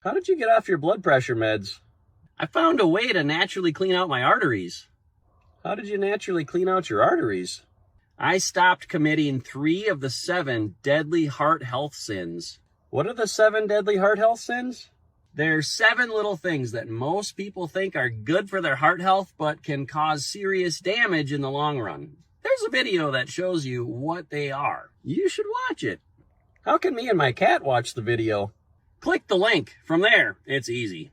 How did you get off your blood pressure meds? I found a way to naturally clean out my arteries. How did you naturally clean out your arteries? I stopped committing 3 of the 7 deadly heart health sins. What are the 7 deadly heart health sins? There's 7 little things that most people think are good for their heart health, but can cause serious damage in the long run. There's a video that shows you what they are. You should watch it. How can me and my cat watch the video? Click the link. From there, it's easy.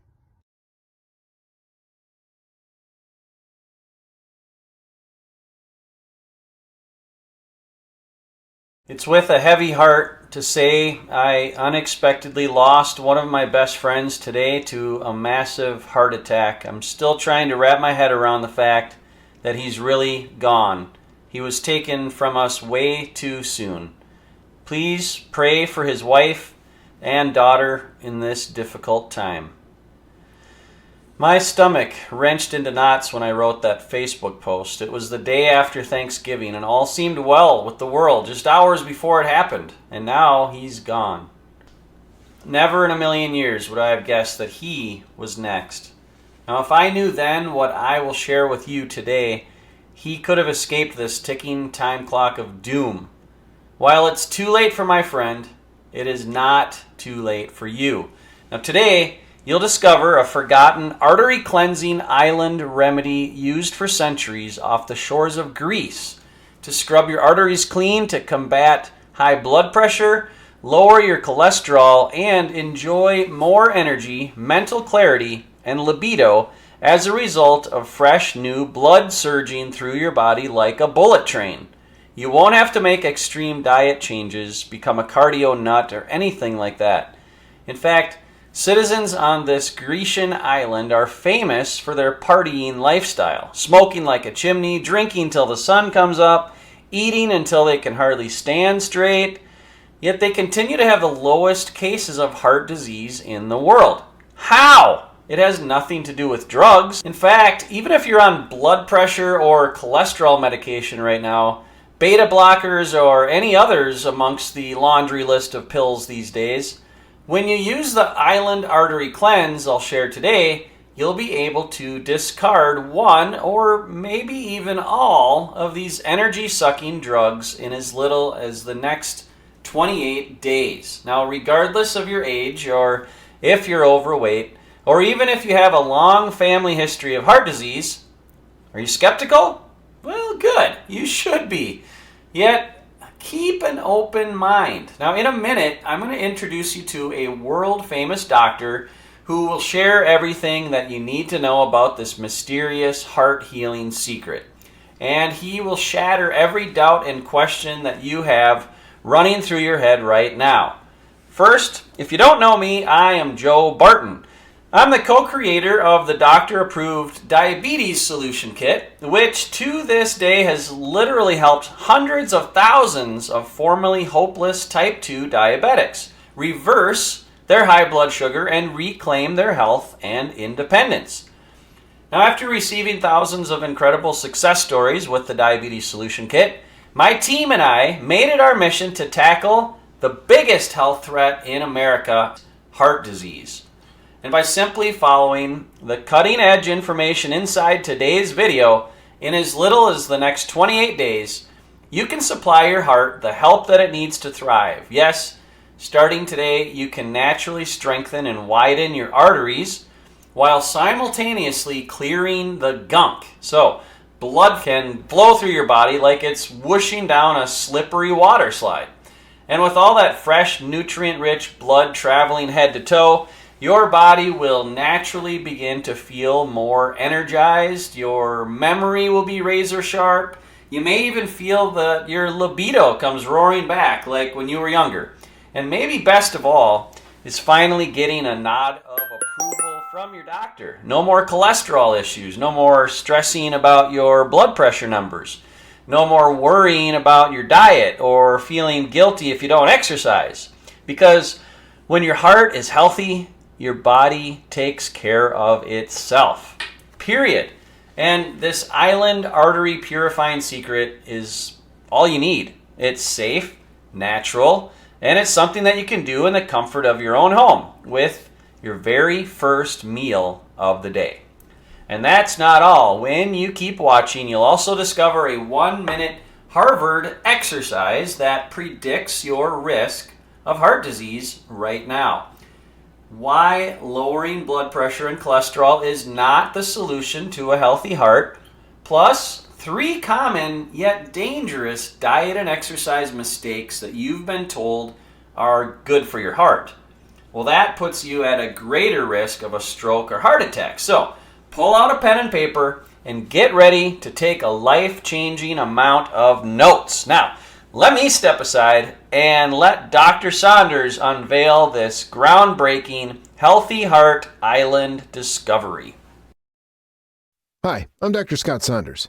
It's with a heavy heart to say I unexpectedly lost one of my best friends today to a massive heart attack. I'm still trying to wrap my head around the fact that he's really gone. He was taken from us way too soon. Please pray for his wife and daughter in this difficult time. My stomach wrenched into knots when I wrote that Facebook post. It was the day after Thanksgiving and all seemed well with the world just hours before it happened. And now he's gone. Never in a million years would I have guessed that he was next. Now if I knew then what I will share with you today, he could have escaped this ticking time clock of doom. While it's too late for my friend, it is not too late for you. Now today, you'll discover a forgotten artery cleansing island remedy used for centuries off the shores of Greece to scrub your arteries clean, to combat high blood pressure, lower your cholesterol, and enjoy more energy, mental clarity, and libido as a result of fresh new blood surging through your body like a bullet train. You won't have to make extreme diet changes, become a cardio nut, or anything like that. In fact, citizens on this Grecian island are famous for their partying lifestyle, smoking like a chimney, drinking till the sun comes up, eating until they can hardly stand straight, yet they continue to have the lowest cases of heart disease in the world. How? It has nothing to do with drugs. In fact, even if you're on blood pressure or cholesterol medication right now, beta blockers or any others amongst the laundry list of pills these days, when you use the Island Artery Cleanse I'll share today, you'll be able to discard one or maybe even all of these energy-sucking drugs in as little as the next 28 days. Now, regardless of your age or if you're overweight, or even if you have a long family history of heart disease, are you skeptical? Well, good. You should be. Yet, keep an open mind. Now, in a minute, I'm going to introduce you to a world-famous doctor who will share everything that you need to know about this mysterious heart-healing secret. And he will shatter every doubt and question that you have running through your head right now. First, if you don't know me, I am Joe Barton. I'm the co-creator of the doctor-approved Diabetes Solution Kit, which to this day has literally helped hundreds of thousands of formerly hopeless type 2 diabetics reverse their high blood sugar and reclaim their health and independence. Now, after receiving thousands of incredible success stories with the Diabetes Solution Kit, my team and I made it our mission to tackle the biggest health threat in America, heart disease. And by simply following the cutting-edge information inside today's video, in as little as the next 28 days, you can supply your heart the help that it needs to thrive. Yes, starting today, you can naturally strengthen and widen your arteries while simultaneously clearing the gunk. So, blood can flow through your body like it's whooshing down a slippery water slide. And with all that fresh, nutrient-rich blood traveling head to toe, your body will naturally begin to feel more energized. Your memory will be razor sharp. You may even feel that your libido comes roaring back like when you were younger. And maybe best of all is finally getting a nod of approval from your doctor. No more cholesterol issues. No more stressing about your blood pressure numbers. No more worrying about your diet or feeling guilty if you don't exercise. Because when your heart is healthy, your body takes care of itself. Period. And this Island Artery Purifying Secret is all you need. It's safe, natural, and it's something that you can do in the comfort of your own home with your very first meal of the day. And that's not all. When you keep watching, you'll also discover a 1-minute Harvard exercise that predicts your risk of heart disease right now. Why lowering blood pressure and cholesterol is not the solution to a healthy heart, plus 3 common yet dangerous diet and exercise mistakes that you've been told are good for your heart. Well, that puts you at a greater risk of a stroke or heart attack. So, pull out a pen and paper and get ready to take a life-changing amount of notes. Now, let me step aside and let Dr. Saunders unveil this groundbreaking Healthy Heart Island discovery. Hi, I'm Dr. Scott Saunders.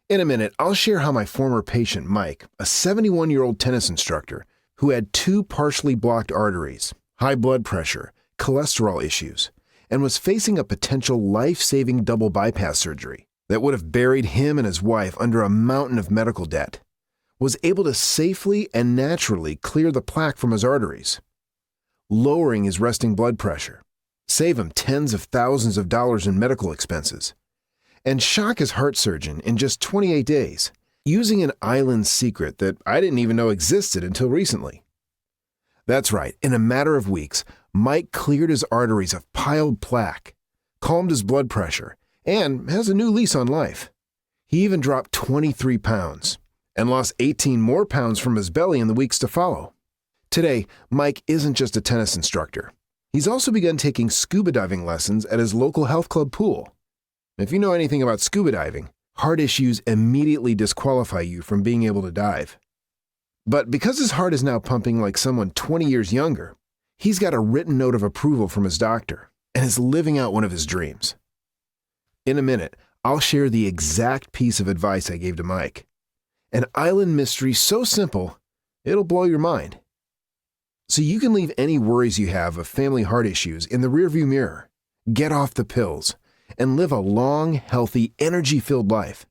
In a minute, I'll share how my former patient Mike, a 71-year-old tennis instructor who had 2 partially blocked arteries, high blood pressure, cholesterol issues, and was facing a potential life-saving double bypass surgery that would have buried him and his wife under a mountain of medical debt, was able to safely and naturally clear the plaque from his arteries, lowering his resting blood pressure, save him tens of thousands of dollars in medical expenses, and shock his heart surgeon in just 28 days, using an island secret that I didn't even know existed until recently. That's right, in a matter of weeks, Mike cleared his arteries of piled plaque, calmed his blood pressure, and has a new lease on life. He even dropped 23 pounds and lost 18 more pounds from his belly in the weeks to follow. Today, Mike isn't just a tennis instructor. He's also begun taking scuba diving lessons at his local health club pool. If you know anything about scuba diving, heart issues immediately disqualify you from being able to dive. But because his heart is now pumping like someone 20 years younger, he's got a written note of approval from his doctor and is living out one of his dreams. In a minute, I'll share the exact piece of advice I gave to Mike. An island mystery so simple, it'll blow your mind. So you can leave any worries you have of family heart issues in the rearview mirror, get off the pills, and live a long, healthy, energy-filled life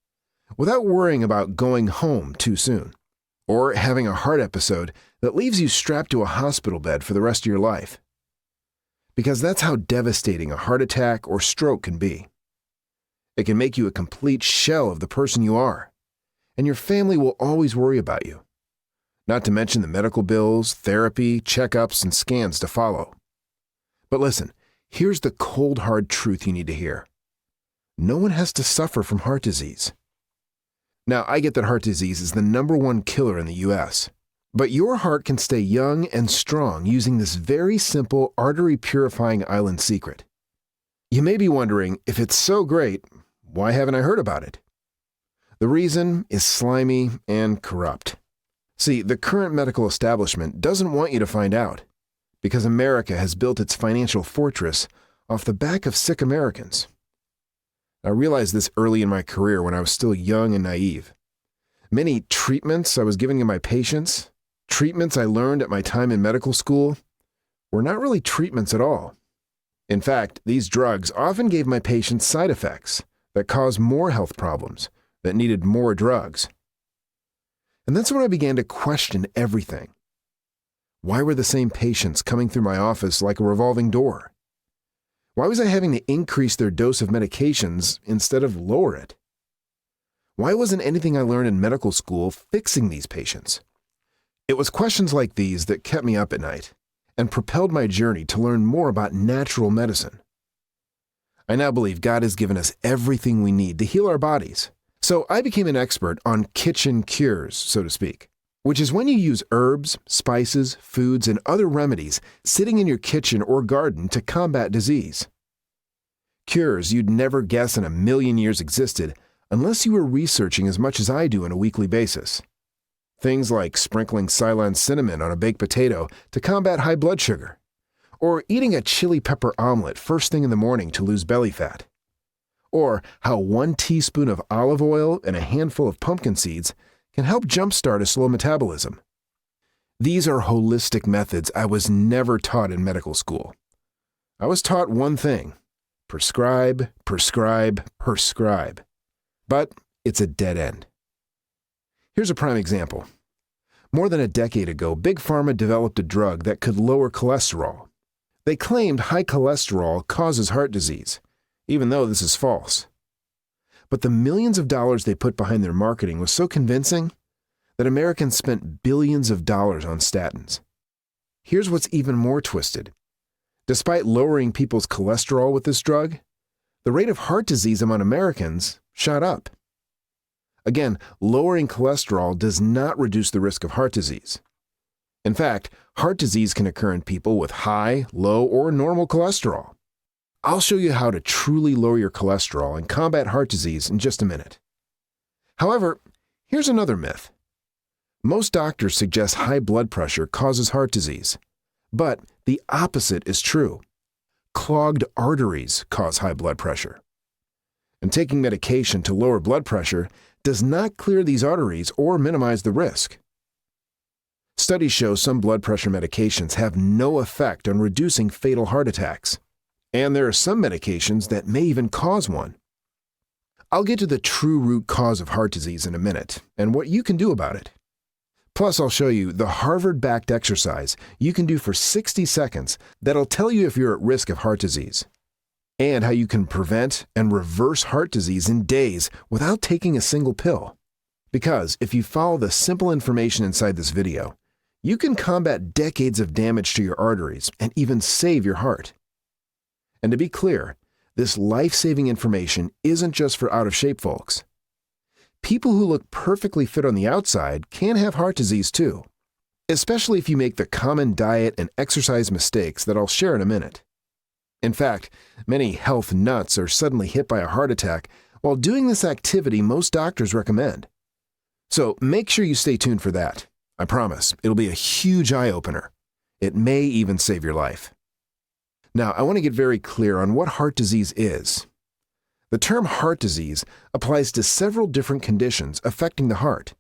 without worrying about going home too soon or having a heart episode that leaves you strapped to a hospital bed for the rest of your life. Because that's how devastating a heart attack or stroke can be. It can make you a complete shell of the person you are, and your family will always worry about you. Not to mention the medical bills, therapy, checkups, and scans to follow. But listen, here's the cold, hard truth you need to hear. No one has to suffer from heart disease. Now, I get that heart disease is the #1 killer in the U.S., but your heart can stay young and strong using this very simple artery-purifying island secret. You may be wondering, if it's so great, why haven't I heard about it? The reason is slimy and corrupt. See, the current medical establishment doesn't want you to find out, because America has built its financial fortress off the back of sick Americans. I realized this early in my career when I was still young and naive. Many treatments I was giving to my patients, treatments I learned at my time in medical school, were not really treatments at all. In fact, these drugs often gave my patients side effects that caused more health problems that needed more drugs. And that's when I began to question everything. Why were the same patients coming through my office like a revolving door? Why was I having to increase their dose of medications instead of lower it? Why wasn't anything I learned in medical school fixing these patients? It was questions like these that kept me up at night and propelled my journey to learn more about natural medicine. I now believe God has given us everything we need to heal our bodies. So I became an expert on kitchen cures, so to speak, which is when you use herbs, spices, foods, and other remedies sitting in your kitchen or garden to combat disease. Cures you'd never guess in a million years existed unless you were researching as much as I do on a weekly basis. Things like sprinkling Ceylon cinnamon on a baked potato to combat high blood sugar, or eating a chili pepper omelet first thing in the morning to lose belly fat, or how 1 teaspoon of olive oil and a handful of pumpkin seeds can help jumpstart a slow metabolism. These are holistic methods I was never taught in medical school. I was taught one thing: prescribe, prescribe, prescribe. But it's a dead end. Here's a prime example. More than a decade ago, Big Pharma developed a drug that could lower cholesterol. They claimed high cholesterol causes heart disease, even though this is false. But the millions of dollars they put behind their marketing was so convincing that Americans spent billions of dollars on statins. Here's what's even more twisted. Despite lowering people's cholesterol with this drug, the rate of heart disease among Americans shot up. Again, lowering cholesterol does not reduce the risk of heart disease. In fact, heart disease can occur in people with high, low, or normal cholesterol. I'll show you how to truly lower your cholesterol and combat heart disease in just a minute. However, here's another myth. Most doctors suggest high blood pressure causes heart disease, but the opposite is true. Clogged arteries cause high blood pressure. And taking medication to lower blood pressure does not clear these arteries or minimize the risk. Studies show some blood pressure medications have no effect on reducing fatal heart attacks. And there are some medications that may even cause one. I'll get to the true root cause of heart disease in a minute and what you can do about it. Plus, I'll show you the Harvard-backed exercise you can do for 60 seconds that'll tell you if you're at risk of heart disease, and how you can prevent and reverse heart disease in days without taking a single pill. Because if you follow the simple information inside this video, you can combat decades of damage to your arteries and even save your heart. And to be clear, this life-saving information isn't just for out-of-shape folks. People who look perfectly fit on the outside can have heart disease too, especially if you make the common diet and exercise mistakes that I'll share in a minute. In fact, many health nuts are suddenly hit by a heart attack while doing this activity most doctors recommend. So make sure you stay tuned for that. I promise, it'll be a huge eye-opener. It may even save your life. Now, I want to get very clear on what heart disease is. The term heart disease applies to several different conditions affecting the heart.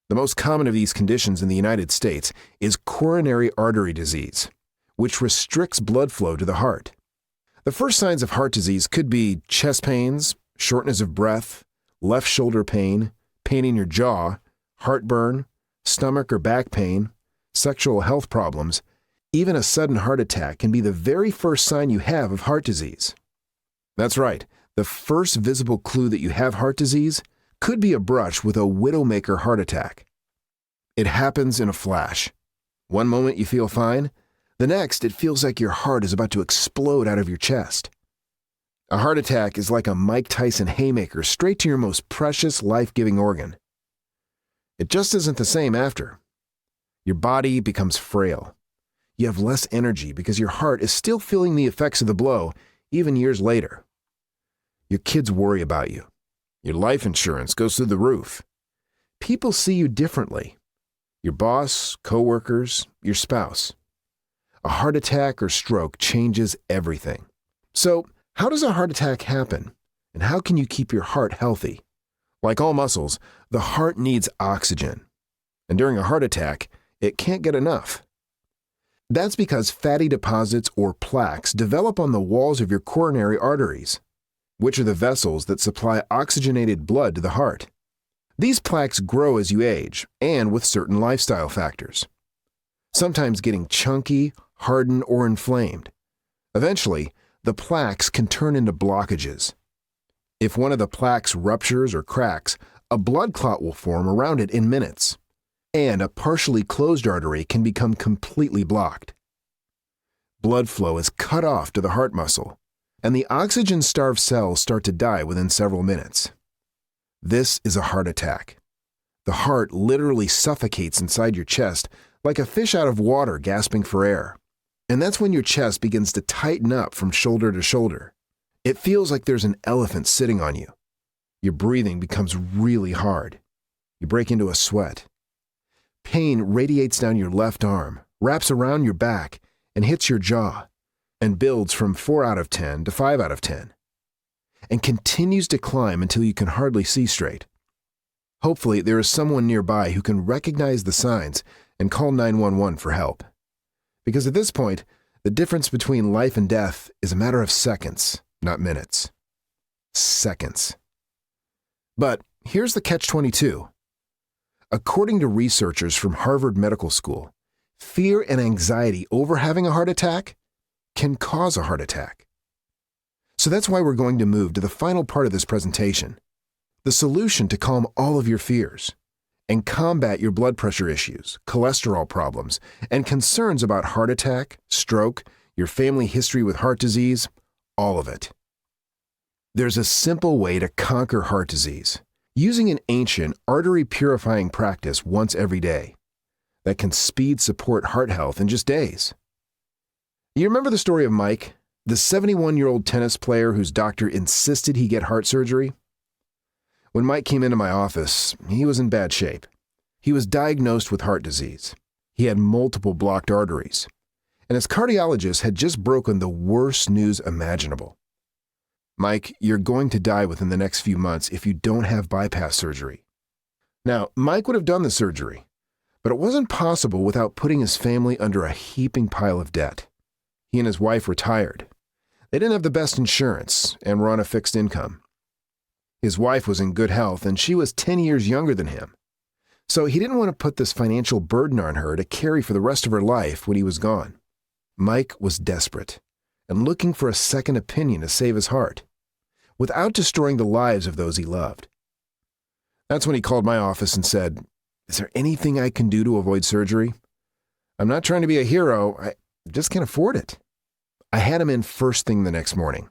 The most common of these conditions in the United States is coronary artery disease, which restricts blood flow to the heart. The first signs of heart disease could be chest pains, shortness of breath, left shoulder pain, pain in your jaw, heartburn, stomach or back pain, sexual health problems. Even a sudden heart attack can be the very first sign you have of heart disease. That's right, the first visible clue that you have heart disease could be a brush with a widowmaker heart attack. It happens in a flash. One moment you feel fine, the next it feels like your heart is about to explode out of your chest. A heart attack is like a Mike Tyson haymaker straight to your most precious life-giving organ. It just isn't the same after. Your body becomes frail. You have less energy because your heart is still feeling the effects of the blow even years later. Your kids worry about you. Your life insurance goes through the roof. People see you differently. Your boss, coworkers, your spouse. A heart attack or stroke changes everything. So, how does a heart attack happen? And how can you keep your heart healthy? Like all muscles, the heart needs oxygen. And during a heart attack, it can't get enough. That's because fatty deposits or plaques develop on the walls of your coronary arteries, which are the vessels that supply oxygenated blood to the heart. These plaques grow as you age and with certain lifestyle factors, sometimes getting chunky, hardened, or inflamed. Eventually, the plaques can turn into blockages. If one of the plaques ruptures or cracks, a blood clot will form around it in minutes, and a partially closed artery can become completely blocked. Blood flow is cut off to the heart muscle, and the oxygen-starved cells start to die within several minutes. This is a heart attack. The heart literally suffocates inside your chest like a fish out of water gasping for air. And that's when your chest begins to tighten up from shoulder to shoulder. It feels like there's an elephant sitting on you. Your breathing becomes really hard. You break into a sweat. Pain radiates down your left arm, wraps around your back, and hits your jaw, and builds from 4 out of 10 to 5 out of 10, and continues to climb until you can hardly see straight. Hopefully, there is someone nearby who can recognize the signs and call 911 for help. Because at this point, the difference between life and death is a matter of seconds, not minutes. Seconds. But here's the catch-22. According to researchers from Harvard Medical School, fear and anxiety over having a heart attack can cause a heart attack. So that's why we're going to move to the final part of this presentation, the solution to calm all of your fears and combat your blood pressure issues, cholesterol problems, and concerns about heart attack, stroke, your family history with heart disease, all of it. There's a simple way to conquer heart disease using an ancient artery purifying practice once every day that can speed support heart health in just days. You remember the story of Mike, the 71-year-old tennis player whose doctor insisted he get heart surgery? When Mike came into my office, he was in bad shape. He was diagnosed with heart disease. He had multiple blocked arteries, and his cardiologist had just broken the worst news imaginable. Mike, you're going to die within the next few months if you don't have bypass surgery. Now, Mike would have done the surgery, but it wasn't possible without putting his family under a heaping pile of debt. He and his wife retired. They didn't have the best insurance and were on a fixed income. His wife was in good health, and she was 10 years younger than him. So he didn't want to put this financial burden on her to carry for the rest of her life when he was gone. Mike was desperate and looking for a second opinion to save his heart, without destroying the lives of those he loved. That's when he called my office and said, "Is there anything I can do to avoid surgery? I'm not trying to be a hero, I just can't afford it." I had him in first thing the next morning.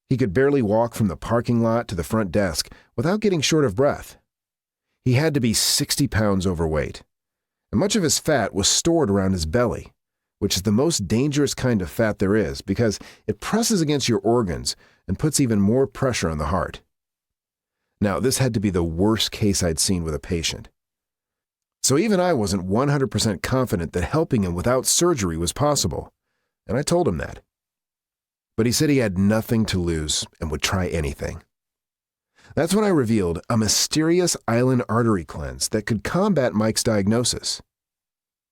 He could barely walk from the parking lot to the front desk without getting short of breath. He had to be 60 pounds overweight, and much of his fat was stored around his belly, which is the most dangerous kind of fat there is because it presses against your organs and puts even more pressure on the heart. Now, this had to be the worst case I'd seen with a patient. So even I wasn't 100% confident that helping him without surgery was possible, and I told him that. But he said he had nothing to lose and would try anything. That's when I revealed a mysterious island artery cleanse that could combat Mike's diagnosis.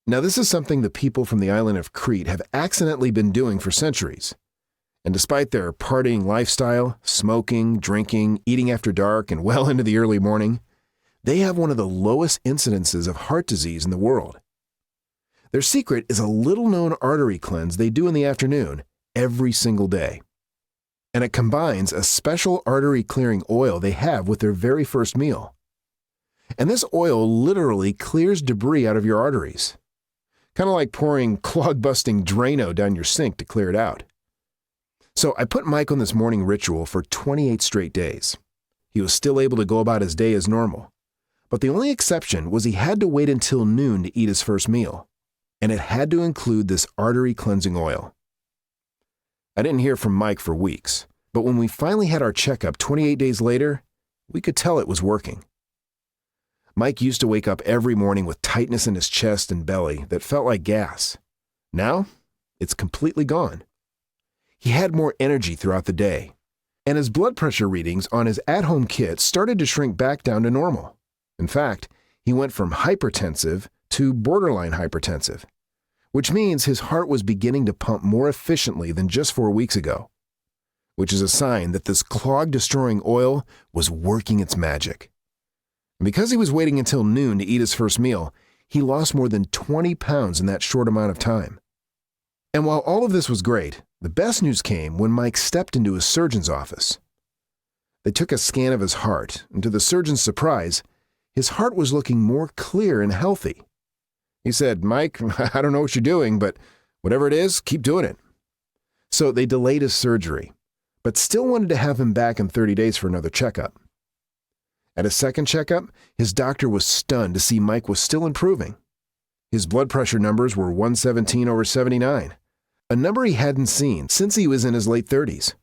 Now, this is something the people from the island of Crete have accidentally been doing for centuries. And despite their partying lifestyle, smoking, drinking, eating after dark, and well into the early morning, they have one of the lowest incidences of heart disease in the world. Their secret is a little-known artery cleanse they do in the afternoon every single day. And it combines a special artery-clearing oil they have with their very first meal. And this oil literally clears debris out of your arteries. Kind of like pouring clog-busting Drano down your sink to clear it out. So I put Mike on this morning ritual for 28 straight days. He was still able to go about his day as normal. But the only exception was he had to wait until noon to eat his first meal. And it had to include this artery-cleansing oil. I didn't hear from Mike for weeks, but when we finally had our checkup 28 days later, we could tell it was working. Mike used to wake up every morning with tightness in his chest and belly that felt like gas. Now, it's completely gone. He had more energy throughout the day, and his blood pressure readings on his at-home kit started to shrink back down to normal. In fact, he went from hypertensive to borderline hypertensive, which means his heart was beginning to pump more efficiently than just 4 weeks ago, which is a sign that this clog-destroying oil was working its magic. And because he was waiting until noon to eat his first meal, he lost more than 20 pounds in that short amount of time. And while all of this was great, the best news came when Mike stepped into his surgeon's office. They took a scan of his heart, and to the surgeon's surprise, his heart was looking more clear and healthy. He said, "Mike, I don't know what you're doing, but whatever it is, keep doing it." So they delayed his surgery, but still wanted to have him back in 30 days for another checkup. At his second checkup, his doctor was stunned to see Mike was still improving. His blood pressure numbers were 117/79, a number he hadn't seen since he was in his late 30s.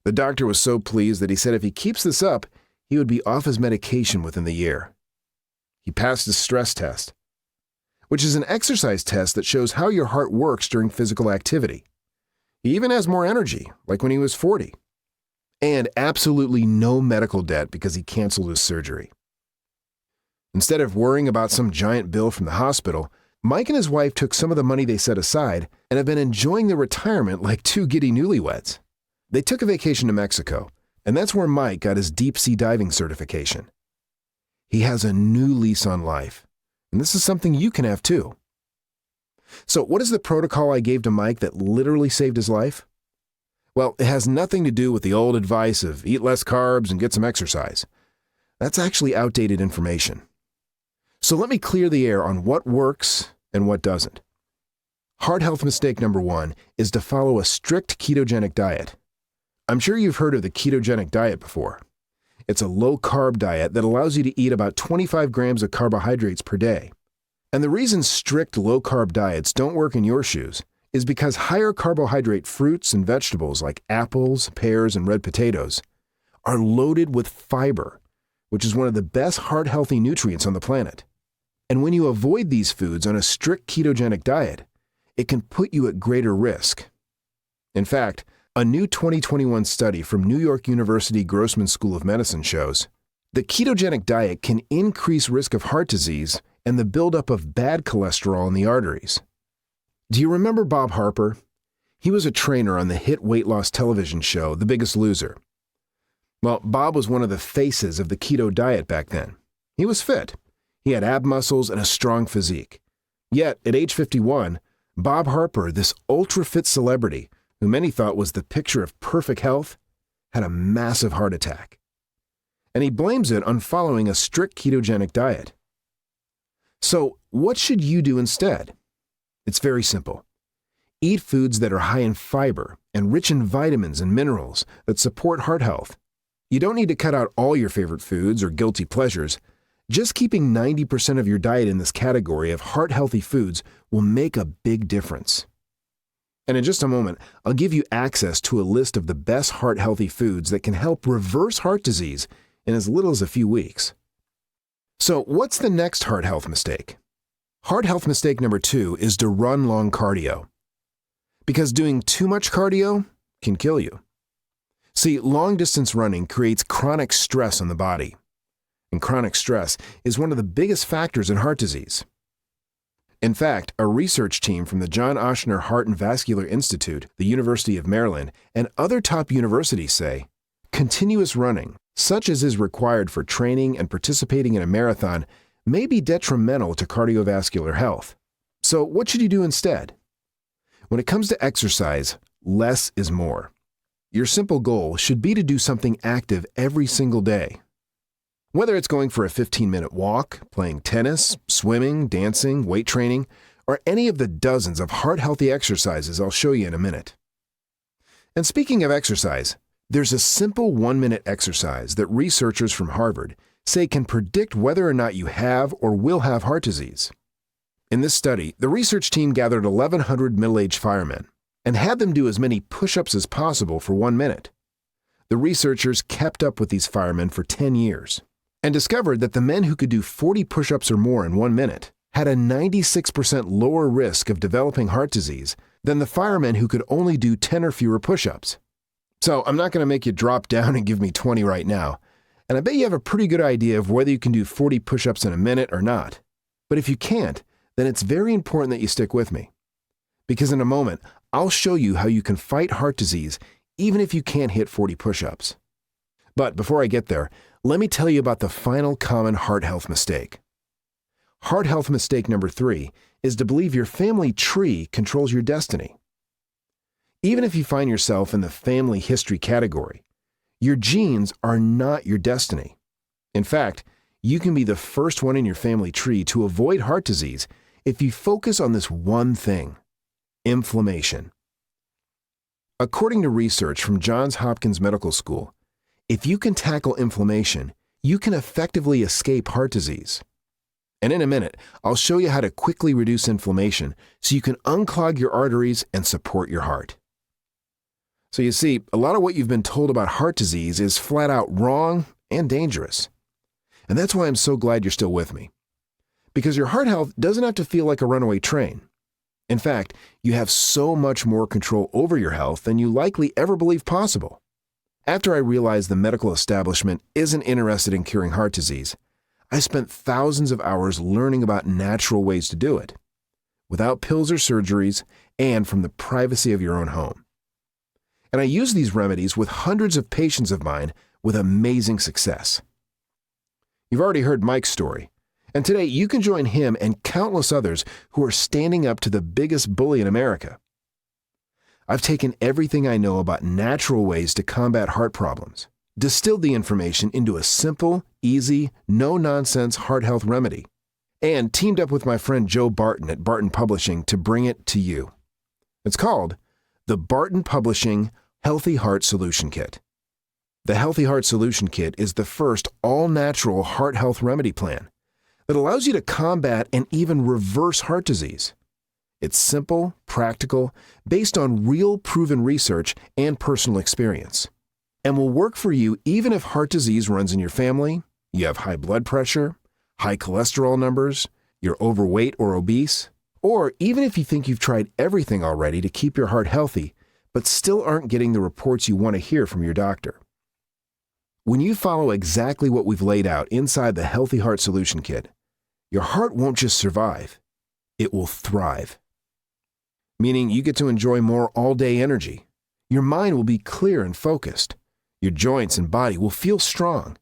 The doctor was so pleased that he said if he keeps this up, he would be off his medication within the year. He passed his stress test, which is an exercise test that shows how your heart works during physical activity. He even has more energy, like when he was 40. And absolutely no medical debt because he canceled his surgery. Instead of worrying about some giant bill from the hospital, Mike and his wife took some of the money they set aside and have been enjoying their retirement like two giddy newlyweds. They took a vacation to Mexico, and that's where Mike got his deep-sea diving certification. He has a new lease on life, and this is something you can have too. So what is the protocol I gave to Mike that literally saved his life? Well, it has nothing to do with the old advice of eat less carbs and get some exercise. That's actually outdated information. So let me clear the air on what works and what doesn't. Heart health mistake number 1 is to follow a strict ketogenic diet. I'm sure you've heard of the ketogenic diet before. It's a low-carb diet that allows you to eat about 25 grams of carbohydrates per day. And the reason strict low-carb diets don't work in your shoes is because higher carbohydrate fruits and vegetables like apples, pears, and red potatoes are loaded with fiber, which is one of the best heart-healthy nutrients on the planet. And when you avoid these foods on a strict ketogenic diet, it can put you at greater risk. In fact, a new 2021 study from New York University Grossman School of Medicine shows the ketogenic diet can increase risk of heart disease and the buildup of bad cholesterol in the arteries. Do you remember Bob Harper? He was a trainer on the hit weight loss television show, The Biggest Loser. Well, Bob was one of the faces of the keto diet back then. He was fit. He had ab muscles and a strong physique. Yet, at age 51, Bob Harper, this ultra-fit celebrity, who many thought was the picture of perfect health, had a massive heart attack. And he blames it on following a strict ketogenic diet. So, what should you do instead? It's very simple. Eat foods that are high in fiber and rich in vitamins and minerals that support heart health. You don't need to cut out all your favorite foods or guilty pleasures. Just keeping 90% of your diet in this category of heart-healthy foods will make a big difference. And in just a moment, I'll give you access to a list of the best heart-healthy foods that can help reverse heart disease in as little as a few weeks. So, what's the next heart health mistake? Heart health mistake number 2 is to run long cardio. Because doing too much cardio can kill you. See, long-distance running creates chronic stress on the body. And chronic stress is one of the biggest factors in heart disease. In fact, a research team from the John Ochsner Heart and Vascular Institute, the University of Maryland, and other top universities say, continuous running, such as is required for training and participating in a marathon, may be detrimental to cardiovascular health. So what should you do instead? When it comes to exercise, less is more. Your simple goal should be to do something active every single day. Whether it's going for a 15-minute walk, playing tennis, swimming, dancing, weight training, or any of the dozens of heart-healthy exercises I'll show you in a minute. And speaking of exercise, there's a simple 1-minute exercise that researchers from Harvard say can predict whether or not you have or will have heart disease. In this study, the research team gathered 1,100 middle-aged firemen and had them do as many push-ups as possible for 1 minute. The researchers kept up with these firemen for 10 years. And discovered that the men who could do 40 push-ups or more in 1 minute had a 96% lower risk of developing heart disease than the firemen who could only do 10 or fewer push-ups. So I'm not going to make you drop down and give me 20 right now, and I bet you have a pretty good idea of whether you can do 40 push-ups in a minute or not. But if you can't, then it's very important that you stick with me. Because in a moment, I'll show you how you can fight heart disease even if you can't hit 40 push-ups. But before I get there, let me tell you about the final common heart health mistake. Heart health mistake number 3 is to believe your family tree controls your destiny. Even if you find yourself in the family history category, your genes are not your destiny. In fact, you can be the first one in your family tree to avoid heart disease if you focus on this one thing: inflammation. According to research from Johns Hopkins Medical School, if you can tackle inflammation, you can effectively escape heart disease. And in a minute, I'll show you how to quickly reduce inflammation so you can unclog your arteries and support your heart. So you see, a lot of what you've been told about heart disease is flat out wrong and dangerous. And that's why I'm so glad you're still with me. Because your heart health doesn't have to feel like a runaway train. In fact, you have so much more control over your health than you likely ever believed possible. After I realized the medical establishment isn't interested in curing heart disease, I spent thousands of hours learning about natural ways to do it, without pills or surgeries, and from the privacy of your own home. And I used these remedies with hundreds of patients of mine with amazing success. You've already heard Mike's story, And today you can join him and countless others who are standing up to the biggest bully in America. I've taken everything I know about natural ways to combat heart problems, distilled the information into a simple, easy, no-nonsense heart health remedy, and teamed up with my friend Joe Barton at Barton Publishing to bring it to you. It's called the Barton Publishing Healthy Heart Solution Kit. The Healthy Heart Solution Kit is the first all-natural heart health remedy plan that allows you to combat and even reverse heart disease. It's simple, practical, based on real proven research and personal experience, and will work for you even if heart disease runs in your family, you have high blood pressure, high cholesterol numbers, you're overweight or obese, or even if you think you've tried everything already to keep your heart healthy, but still aren't getting the reports you want to hear from your doctor. When you follow exactly what we've laid out inside the Healthy Heart Solution Kit, your heart won't just survive, it will thrive. Meaning you get to enjoy more all-day energy. Your mind will be clear and focused. Your joints and body will feel strong.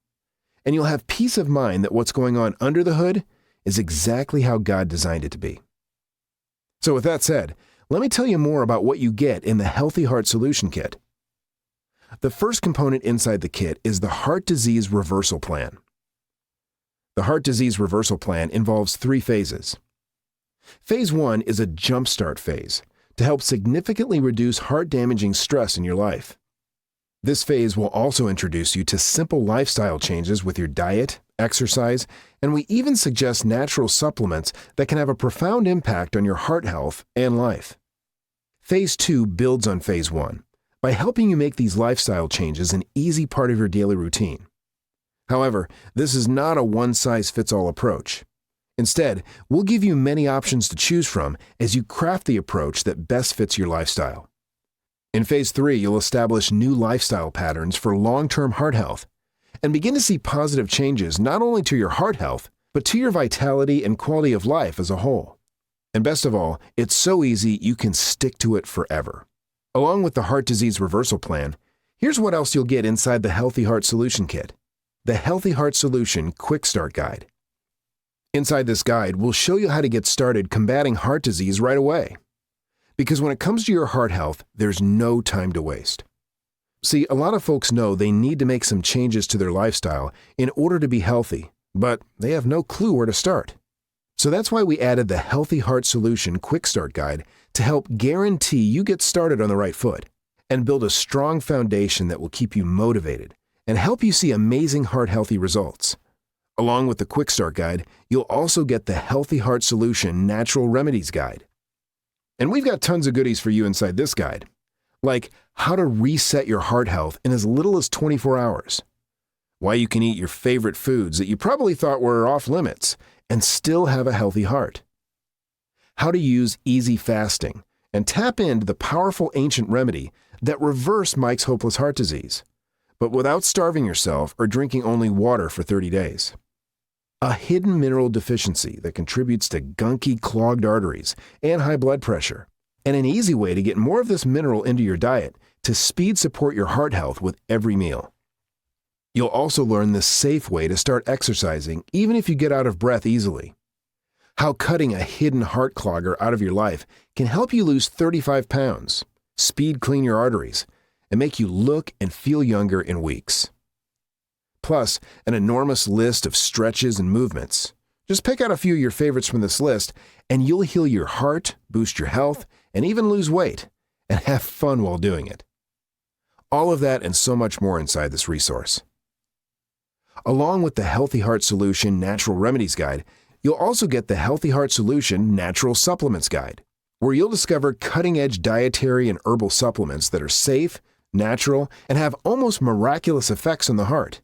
And you'll have peace of mind that what's going on under the hood is exactly how God designed it to be. So with that said, let me tell you more about what you get in the Healthy Heart Solution Kit. The first component inside the kit is the Heart Disease Reversal Plan. The Heart Disease Reversal Plan involves 3 phases. Phase 1 is a jumpstart phase to help significantly reduce heart-damaging stress in your life. This phase will also introduce you to simple lifestyle changes with your diet, exercise, and we even suggest natural supplements that can have a profound impact on your heart health and life. Phase 2 builds on Phase 1 by helping you make these lifestyle changes an easy part of your daily routine. However, this is not a one-size-fits-all approach. Instead, we'll give you many options to choose from as you craft the approach that best fits your lifestyle. In Phase 3, you'll establish new lifestyle patterns for long-term heart health and begin to see positive changes not only to your heart health, but to your vitality and quality of life as a whole. And best of all, it's so easy you can stick to it forever. Along with the Heart Disease Reversal Plan, here's what else you'll get inside the Healthy Heart Solution Kit: the Healthy Heart Solution Quick Start Guide. Inside this guide, we'll show you how to get started combating heart disease right away. Because when it comes to your heart health, there's no time to waste. See, a lot of folks know they need to make some changes to their lifestyle in order to be healthy, but they have no clue where to start. So that's why we added the Healthy Heart Solution Quick Start Guide to help guarantee you get started on the right foot and build a strong foundation that will keep you motivated and help you see amazing heart-healthy results. Along with the Quick Start Guide, you'll also get the Healthy Heart Solution Natural Remedies Guide. And we've got tons of goodies for you inside this guide, like how to reset your heart health in as little as 24 hours, why you can eat your favorite foods that you probably thought were off limits and still have a healthy heart, how to use easy fasting and tap into the powerful ancient remedy that reversed Mike's hopeless heart disease, but without starving yourself or drinking only water for 30 days. A hidden mineral deficiency that contributes to gunky, clogged arteries and high blood pressure, and an easy way to get more of this mineral into your diet to speed support your heart health with every meal. You'll also learn the safe way to start exercising even if you get out of breath easily. How cutting a hidden heart clogger out of your life can help you lose 35 pounds, speed clean your arteries, and make you look and feel younger in weeks. Plus, an enormous list of stretches and movements. Just pick out a few of your favorites from this list, and you'll heal your heart, boost your health, and even lose weight, and have fun while doing it. All of that and so much more inside this resource. Along with the Healthy Heart Solution Natural Remedies Guide, you'll also get the Healthy Heart Solution Natural Supplements Guide, where you'll discover cutting-edge dietary and herbal supplements that are safe, natural, and have almost miraculous effects on the heart,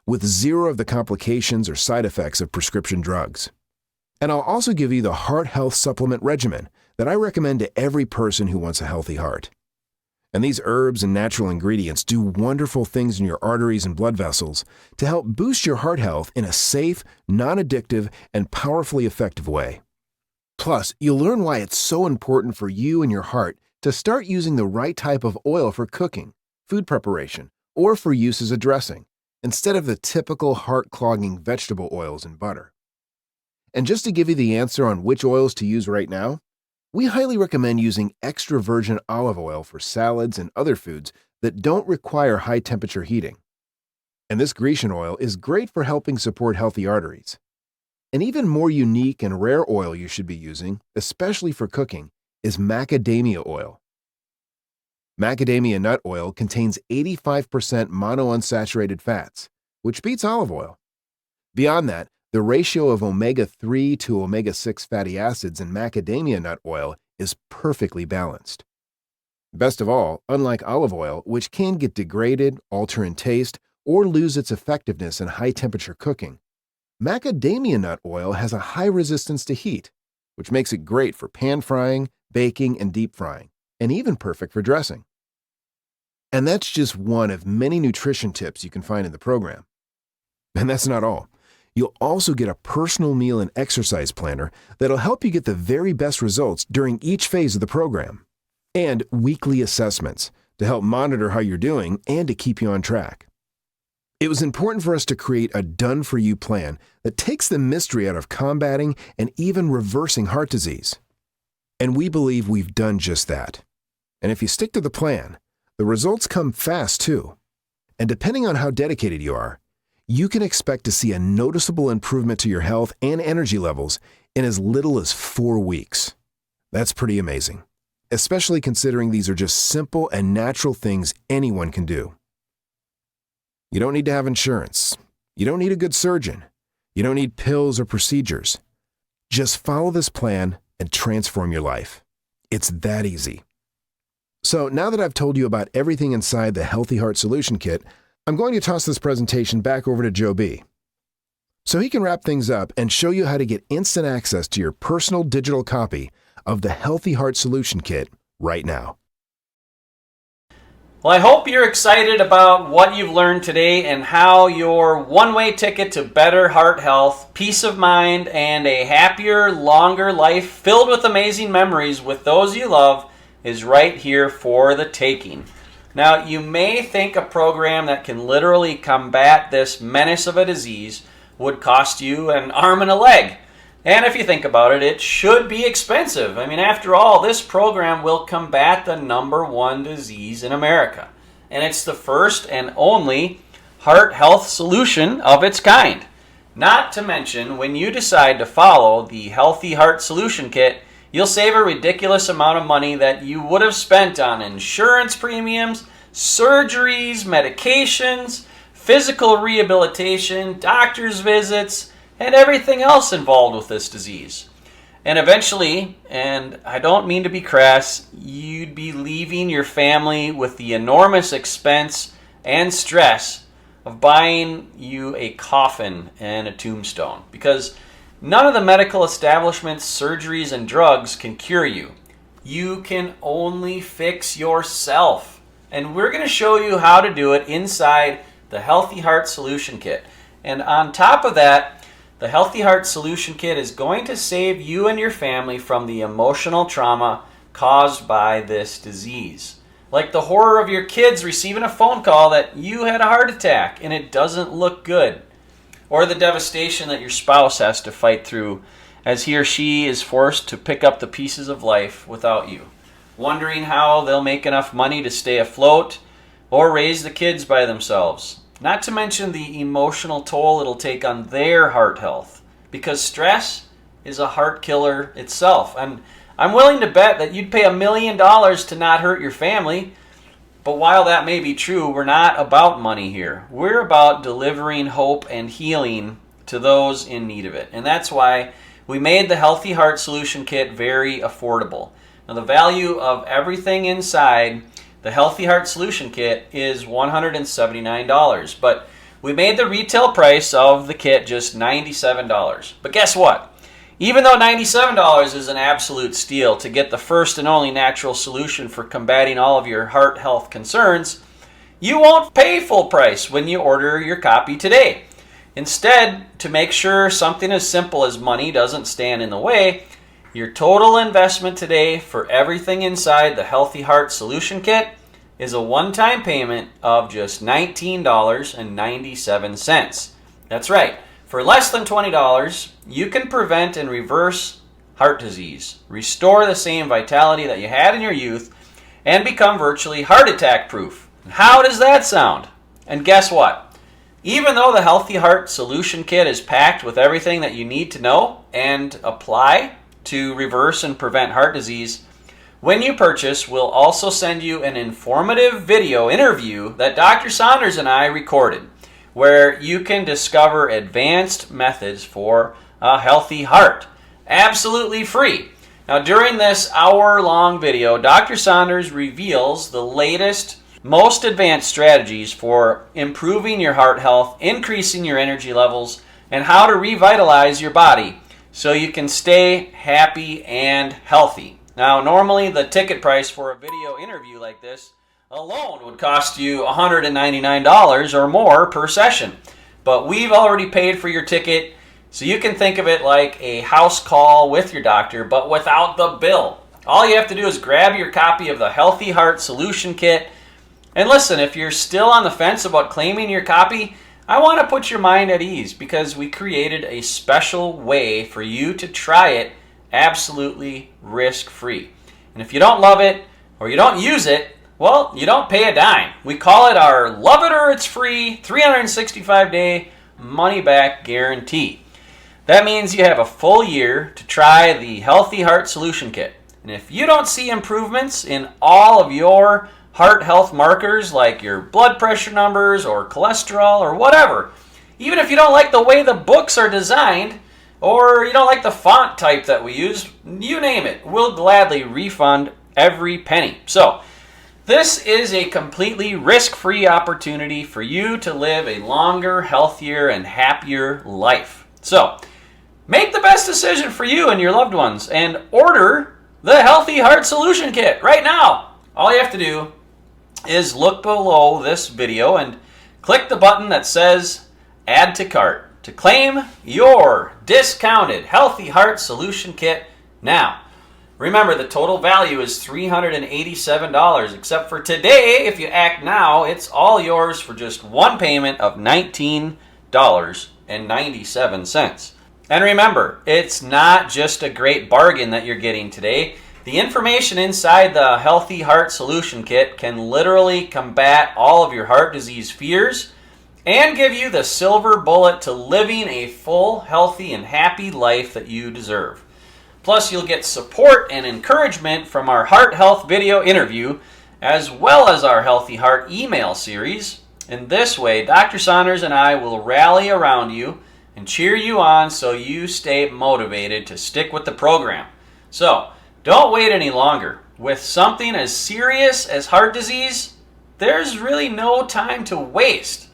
with zero of the complications or side effects of prescription drugs. And I'll also give you the Heart Health Supplement Regimen that I recommend to every person who wants a healthy heart. And these herbs and natural ingredients do wonderful things in your arteries and blood vessels to help boost your heart health in a safe, non-addictive, and powerfully effective way. Plus, you'll learn why it's so important for you and your heart to start using the right type of oil for cooking, food preparation, or for use as a dressing, instead of the typical heart-clogging vegetable oils and butter. And just to give you the answer on which oils to use right now, we highly recommend using extra virgin olive oil for salads and other foods that don't require high temperature heating. And this Grecian oil is great for helping support healthy arteries. An even more unique and rare oil you should be using, especially for cooking, is macadamia oil. Macadamia nut oil contains 85% monounsaturated fats, which beats olive oil. Beyond that, the ratio of omega-3 to omega-6 fatty acids in macadamia nut oil is perfectly balanced. Best of all, unlike olive oil, which can get degraded, alter in taste, or lose its effectiveness in high-temperature cooking, macadamia nut oil has a high resistance to heat, which makes it great for pan frying, baking, and deep frying, and even perfect for dressing. And that's just one of many nutrition tips you can find in the program. And that's not all. You'll also get a personal meal and exercise planner that'll help you get the very best results during each phase of the program, and weekly assessments to help monitor how you're doing and to keep you on track. It was important for us to create a done-for-you plan that takes the mystery out of combating and even reversing heart disease. And we believe we've done just that. And if you stick to the plan, the results come fast too. And depending on how dedicated you are, you can expect to see a noticeable improvement to your health and energy levels in as little as 4 weeks. That's pretty amazing, especially considering these are just simple and natural things anyone can do. You don't need to have insurance. You don't need a good surgeon. You don't need pills or procedures. Just follow this plan and transform your life. It's that easy. So now that I've told you about everything inside the Healthy Heart Solution Kit, I'm going to toss this presentation back over to Joe B, so he can wrap things up and show you how to get instant access to your personal digital copy of the Healthy Heart Solution Kit right now. Well, I hope you're excited about what you've learned today and how your one-way ticket to better heart health, peace of mind, and a happier, longer life filled with amazing memories with those you love is right here for the taking. Now, you may think a program that can literally combat this menace of a disease would cost you an arm and a leg. And if you think about it, it should be expensive. I mean, after all, this program will combat the #1 disease in America. And it's the first and only heart health solution of its kind. Not to mention, when you decide to follow the Healthy Heart Solution Kit, you'll save a ridiculous amount of money that you would have spent on insurance premiums, surgeries, medications, physical rehabilitation, doctor's visits, and everything else involved with this disease. And eventually, and I don't mean to be crass, you'd be leaving your family with the enormous expense and stress of buying you a coffin and a tombstone, because none of the medical establishments, surgeries, and drugs can cure you. You can only fix yourself. And we're going to show you how to do it inside the Healthy Heart Solution Kit. And on top of that, the Healthy Heart Solution Kit is going to save you and your family from the emotional trauma caused by this disease. Like the horror of your kids receiving a phone call that you had a heart attack and it doesn't look good. Or the devastation that your spouse has to fight through as he or she is forced to pick up the pieces of life without you, wondering how they'll make enough money to stay afloat or raise the kids by themselves. Not to mention the emotional toll it'll take on their heart health, because stress is a heart killer itself. And I'm willing to bet that you'd pay $1 million to not hurt your family. But while that may be true, we're not about money here. We're about delivering hope and healing to those in need of it. And that's why we made the Healthy Heart Solution Kit very affordable. Now, the value of everything inside the Healthy Heart Solution Kit is $179. But we made the retail price of the kit just $97. But guess what? Even though $97 is an absolute steal to get the first and only natural solution for combating all of your heart health concerns, you won't pay full price when you order your copy today. Instead, to make sure something as simple as money doesn't stand in the way, your total investment today for everything inside the Healthy Heart Solution Kit is a one-time payment of just $19.97. That's right. For less than $20, you can prevent and reverse heart disease, restore the same vitality that you had in your youth, and become virtually heart attack proof. How does that sound? And guess what? Even though the Healthy Heart Solution Kit is packed with everything that you need to know and apply to reverse and prevent heart disease, when you purchase, we'll also send you an informative video interview that Dr. Saunders and I recorded, where you can discover advanced methods for a healthy heart, absolutely free. Now, during this hour-long video, Dr. Saunders reveals the latest, most advanced strategies for improving your heart health, increasing your energy levels, and how to revitalize your body so you can stay happy and healthy. Now, normally the ticket price for a video interview like this alone would cost you $199 or more per session. But we've already paid for your ticket, so you can think of it like a house call with your doctor, but without the bill. All you have to do is grab your copy of the Healthy Heart Solution Kit. And listen, if you're still on the fence about claiming your copy, I want to put your mind at ease because we created a special way for you to try it absolutely risk-free. And if you don't love it or you don't use it, well, you don't pay a dime. We call it our Love It or It's Free 365-day money-back guarantee. That means you have a full year to try the Healthy Heart Solution Kit. And if you don't see improvements in all of your heart health markers like your blood pressure numbers or cholesterol or whatever, even if you don't like the way the books are designed or you don't like the font type that we use, you name it, we'll gladly refund every penny. So this is a completely risk-free opportunity for you to live a longer, healthier, and happier life. So make the best decision for you and your loved ones and order the Healthy Heart Solution Kit right now. All you have to do is look below this video and click the button that says Add to Cart to claim your discounted Healthy Heart Solution Kit now. Remember, the total value is $387, except for today, if you act now, it's all yours for just one payment of $19.97. And remember, it's not just a great bargain that you're getting today. The information inside the Healthy Heart Solution Kit can literally combat all of your heart disease fears and give you the silver bullet to living a full, healthy, and happy life that you deserve. Plus, you'll get support and encouragement from our Heart Health video interview, as well as our Healthy Heart email series. In this way, Dr. Saunders and I will rally around you and cheer you on so you stay motivated to stick with the program. So, don't wait any longer. With something as serious as heart disease, there's really no time to waste.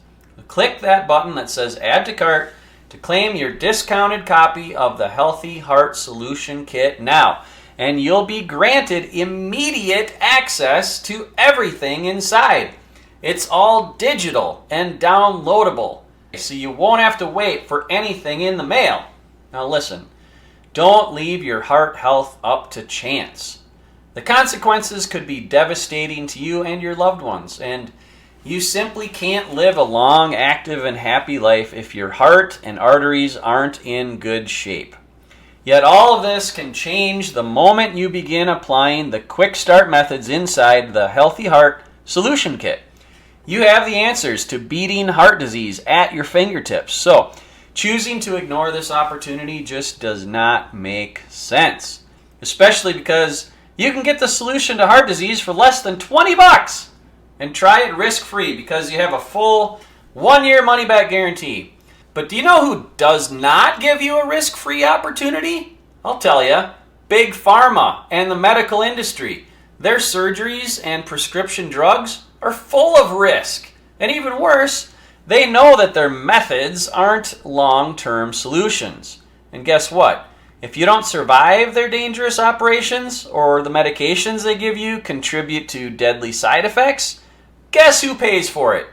Click that button that says Add to Cart to claim your discounted copy of the Healthy Heart Solution Kit now. And you'll be granted immediate access to everything inside. It's all digital and downloadable, so you won't have to wait for anything in the mail. Now listen, don't leave your heart health up to chance. The consequences could be devastating to you and your loved ones, and you simply can't live a long, active, and happy life if your heart and arteries aren't in good shape. Yet all of this can change the moment you begin applying the quick start methods inside the Healthy Heart Solution Kit. You have the answers to beating heart disease at your fingertips. So, choosing to ignore this opportunity just does not make sense. Especially because you can get the solution to heart disease for less than $20 and try it risk-free because you have a full 1-year money-back guarantee. But do you know who does not give you a risk-free opportunity? I'll tell you, Big Pharma and the medical industry. Their surgeries and prescription drugs are full of risk. And even worse, they know that their methods aren't long-term solutions. And guess what? If you don't survive their dangerous operations or the medications they give you contribute to deadly side effects, guess who pays for it?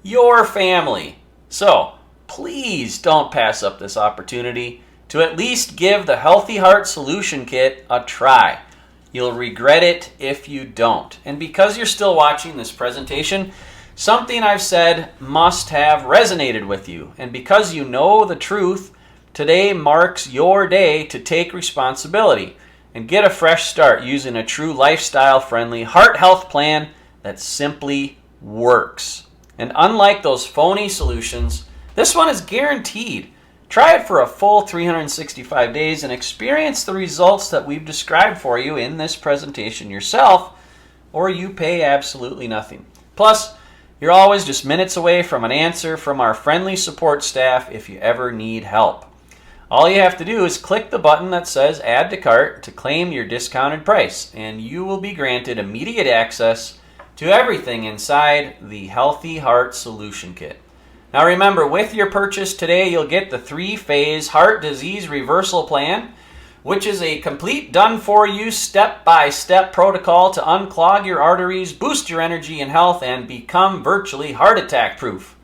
Your family. So, please don't pass up this opportunity to at least give the Healthy Heart Solution Kit a try. You'll regret it if you don't. And because you're still watching this presentation, Something I've said must have resonated with you. And because you know the truth, today marks your day to take responsibility and get a fresh start using a true lifestyle-friendly heart health plan that simply works. And unlike those phony solutions, this one is guaranteed. Try it for a full 365 days and experience the results that we've described for you in this presentation yourself, or you pay absolutely nothing. Plus, you're always just minutes away from an answer from our friendly support staff if you ever need help. All you have to do is click the button that says Add to Cart to claim your discounted price, and you will be granted immediate access to everything inside the Healthy Heart Solution Kit. Now remember, with your purchase today, you'll get the 3-phase heart disease reversal plan, which is a complete done-for-you step-by-step protocol to unclog your arteries, boost your energy and health, and become virtually heart attack proof.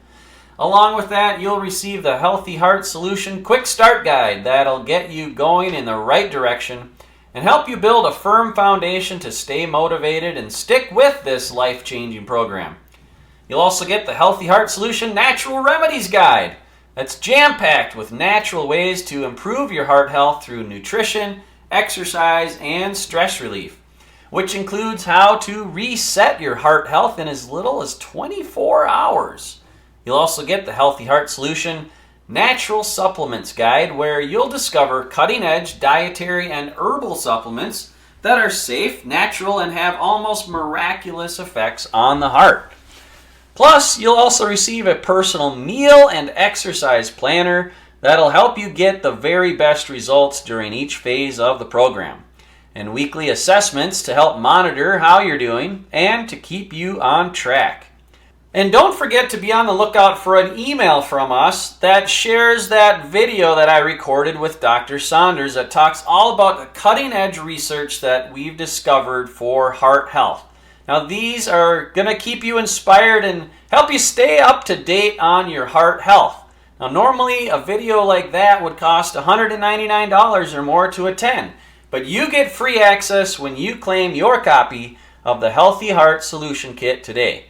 Along with that, you'll receive the Healthy Heart Solution Quick Start Guide that'll get you going in the right direction and help you build a firm foundation to stay motivated and stick with this life-changing program. You'll also get the Healthy Heart Solution Natural Remedies Guide. That's jam-packed with natural ways to improve your heart health through nutrition, exercise, and stress relief, which includes how to reset your heart health in as little as 24 hours. You'll also get the Healthy Heart Solution Natural Supplements Guide, where you'll discover cutting-edge dietary and herbal supplements that are safe, natural, and have almost miraculous effects on the heart. Plus, you'll also receive a personal meal and exercise planner that'll help you get the very best results during each phase of the program, and weekly assessments to help monitor how you're doing and to keep you on track. And don't forget to be on the lookout for an email from us that shares that video that I recorded with Dr. Saunders that talks all about the cutting-edge research that we've discovered for heart health. Now, these are going to keep you inspired and help you stay up to date on your heart health. Now, normally a video like that would cost $199 or more to attend, but you get free access when you claim your copy of the Healthy Heart Solution Kit today.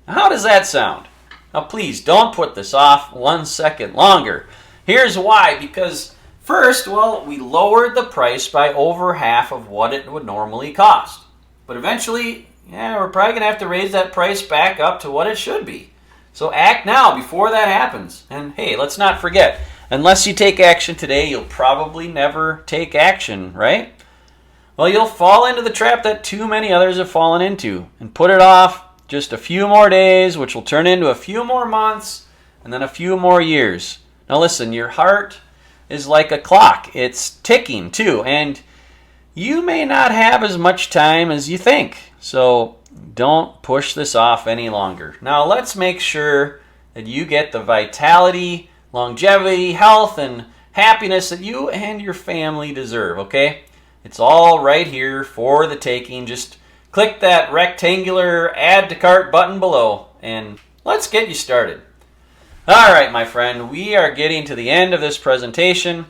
How does that sound? Now, please don't put this off 1 second longer. Here's why. Because first, we lowered the price by over half of what it would normally cost. But eventually, we're probably going to have to raise that price back up to what it should be. So act now before that happens. And hey, let's not forget, unless you take action today, you'll probably never take action, right? Well, you'll fall into the trap that too many others have fallen into and put it off just a few more days, which will turn into a few more months and then a few more years. Now listen, your heart is like a clock. It's ticking too, and you may not have as much time as you think. So don't push this off any longer. Now let's make sure that you get the vitality, longevity, health, and happiness that you and your family deserve, okay? It's all right here for the taking. Just click that rectangular Add to Cart button below, and let's get you started. All right, my friend, we are getting to the end of this presentation,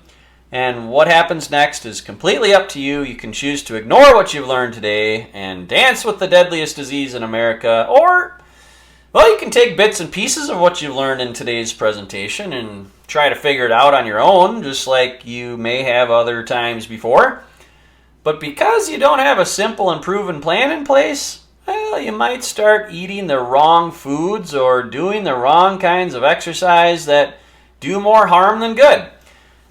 and what happens next is completely up to you. You can choose to ignore what you've learned today and dance with the deadliest disease in America, or, you can take bits and pieces of what you've learned in today's presentation and try to figure it out on your own, just like you may have other times before. But because you don't have a simple and proven plan in place, you might start eating the wrong foods or doing the wrong kinds of exercise that do more harm than good.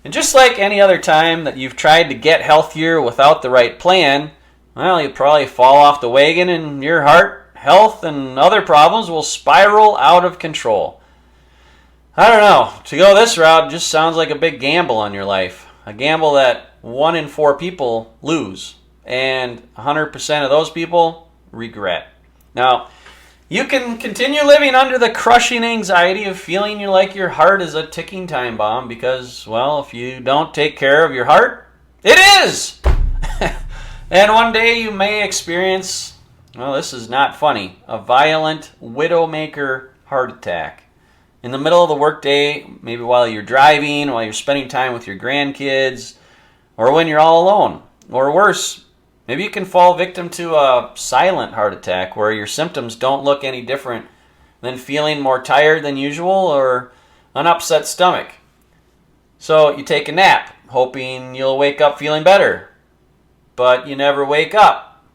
And just like any other time that you've tried to get healthier without the right plan, you'll probably fall off the wagon and your heart, health, and other problems will spiral out of control. I don't know. To go this route just sounds like a big gamble on your life. A gamble that 1 in 4 people lose, and 100% of those people regret. Now, you can continue living under the crushing anxiety of feeling like your heart is a ticking time bomb because, if you don't take care of your heart, it is! And one day you may experience, this is not funny, a violent widowmaker heart attack. In the middle of the workday, maybe while you're driving, while you're spending time with your grandkids, or when you're all alone. Or worse, maybe you can fall victim to a silent heart attack where your symptoms don't look any different then feeling more tired than usual or an upset stomach. So you take a nap, hoping you'll wake up feeling better, but you never wake up.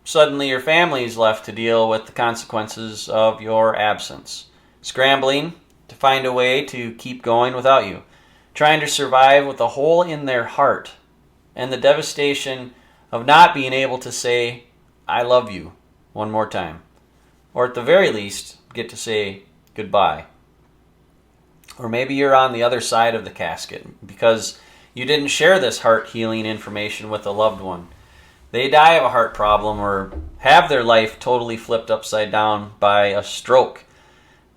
Suddenly your family's left to deal with the consequences of your absence, scrambling to find a way to keep going without you, trying to survive with a hole in their heart and the devastation of not being able to say, I love you one more time. Or at the very least, get to say goodbye. Or maybe you're on the other side of the casket because you didn't share this heart healing information with a loved one. They die of a heart problem or have their life totally flipped upside down by a stroke.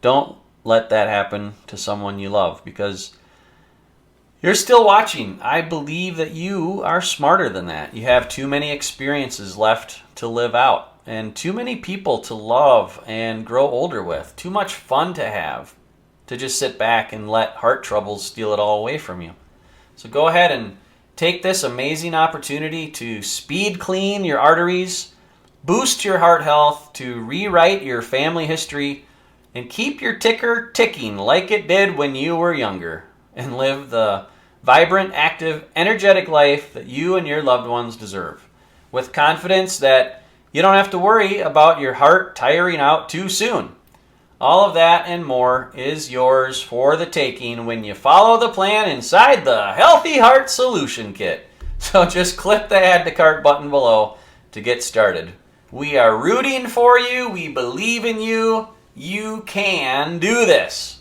Don't let that happen to someone you love because you're still watching. I believe that you are smarter than that. You have too many experiences left to live out and too many people to love and grow older with. Too much fun to have to just sit back and let heart troubles steal it all away from you. So go ahead and take this amazing opportunity to speed clean your arteries, boost your heart health, to rewrite your family history, and keep your ticker ticking like it did when you were younger, and live the vibrant, active, energetic life that you and your loved ones deserve, with confidence that you don't have to worry about your heart tiring out too soon. All of that and more is yours for the taking when you follow the plan inside the Healthy Heart Solution Kit. So just click the Add to Cart button below to get started. We are rooting for you. We believe in you. You can do this.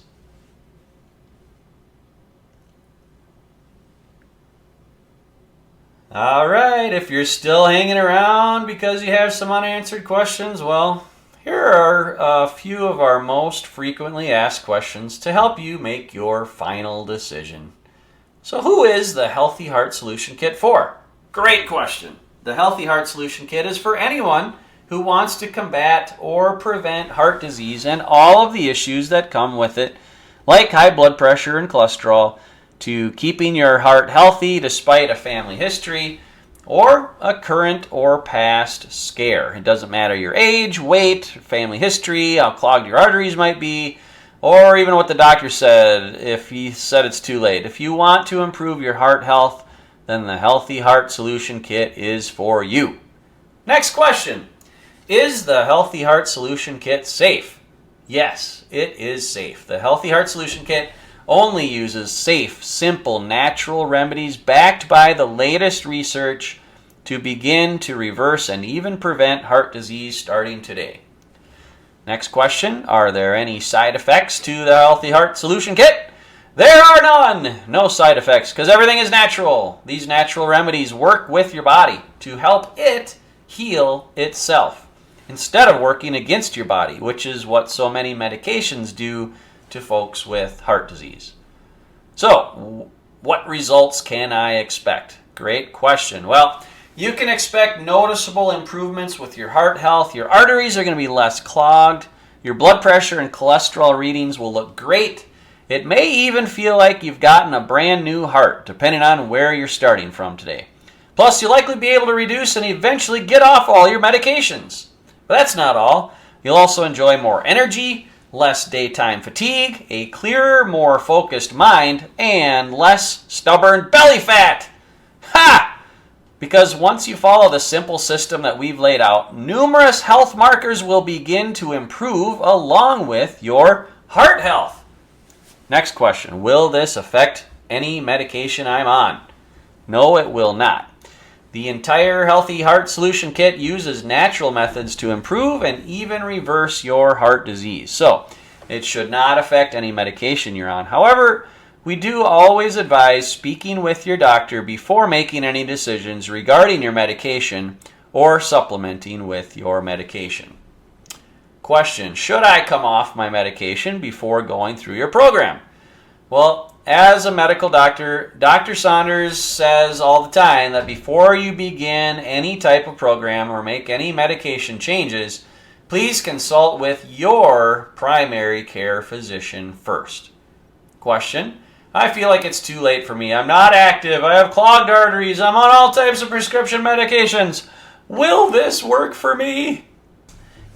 All right, if you're still hanging around because you have some unanswered questions, well, here are a few of our most frequently asked questions to help you make your final decision. So who is the Healthy Heart Solution Kit for? Great question. The Healthy Heart Solution Kit is for anyone who wants to combat or prevent heart disease and all of the issues that come with it, like high blood pressure and cholesterol, to keeping your heart healthy despite a family history or a current or past scare. It doesn't matter your age, weight, family history, how clogged your arteries might be, or even what the doctor said if he said it's too late. If you want to improve your heart health, then the Healthy Heart Solution Kit is for you. Next question. Is the Healthy Heart Solution Kit safe? Yes, it is safe. The Healthy Heart Solution Kit only uses safe, simple, natural remedies backed by the latest research to begin to reverse and even prevent heart disease starting today. Next question, are there any side effects to the Healthy Heart Solution Kit? There are none! No side effects because everything is natural. These natural remedies work with your body to help it heal itself instead of working against your body, which is what so many medications do to folks with heart disease. So, what results can I expect? Great question. Well, you can expect noticeable improvements with your heart health. Your arteries are going to be less clogged. Your blood pressure and cholesterol readings will look great. It may even feel like you've gotten a brand new heart, depending on where you're starting from today. Plus, you'll likely be able to reduce and eventually get off all your medications. But that's not all. You'll also enjoy more energy, less daytime fatigue, a clearer, more focused mind, and less stubborn belly fat. Ha! Because once you follow the simple system that we've laid out, numerous health markers will begin to improve along with your heart health. Next question, will this affect any medication I'm on? No, it will not. The entire Healthy Heart Solution Kit uses natural methods to improve and even reverse your heart disease. So, it should not affect any medication you're on. However, we do always advise speaking with your doctor before making any decisions regarding your medication or supplementing with your medication. Question, should I come off my medication before going through your program? Well, as a medical doctor, Dr. Saunders says all the time that before you begin any type of program or make any medication changes, please consult with your primary care physician first. Question, I feel like it's too late for me. I'm not active. I have clogged arteries. I'm on all types of prescription medications. Will this work for me?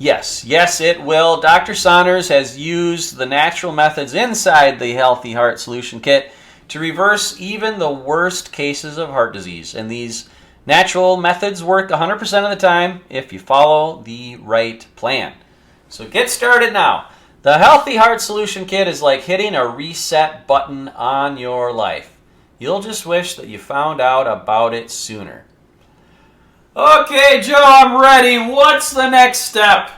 Yes, it will. Dr. Saunders has used the natural methods inside the Healthy Heart Solution Kit to reverse even the worst cases of heart disease. And these natural methods work 100% of the time if you follow the right plan. So get started now. The Healthy Heart Solution Kit is like hitting a reset button on your life. You'll just wish that you found out about it sooner. Okay, Joe, I'm ready. What's the next step?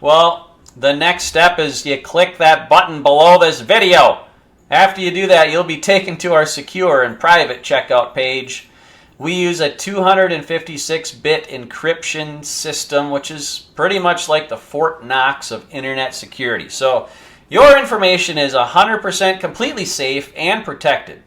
Well, the next step is you click that button below this video. After you do that, you'll be taken to our secure and private checkout page. We use a 256-bit encryption system, which is pretty much like the Fort Knox of internet security. So your information is 100% completely safe and protected.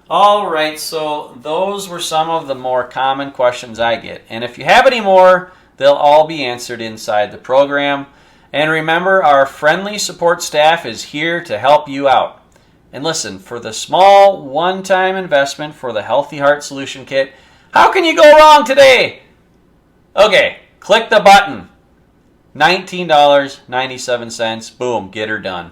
All right, so those were some of the more common questions I get. And if you have any more, they'll all be answered inside the program. And remember, our friendly support staff is here to help you out. And listen, for the small one-time investment for the Healthy Heart Solution Kit, how can you go wrong today? Okay, click the button. $19.97. Boom, get her done.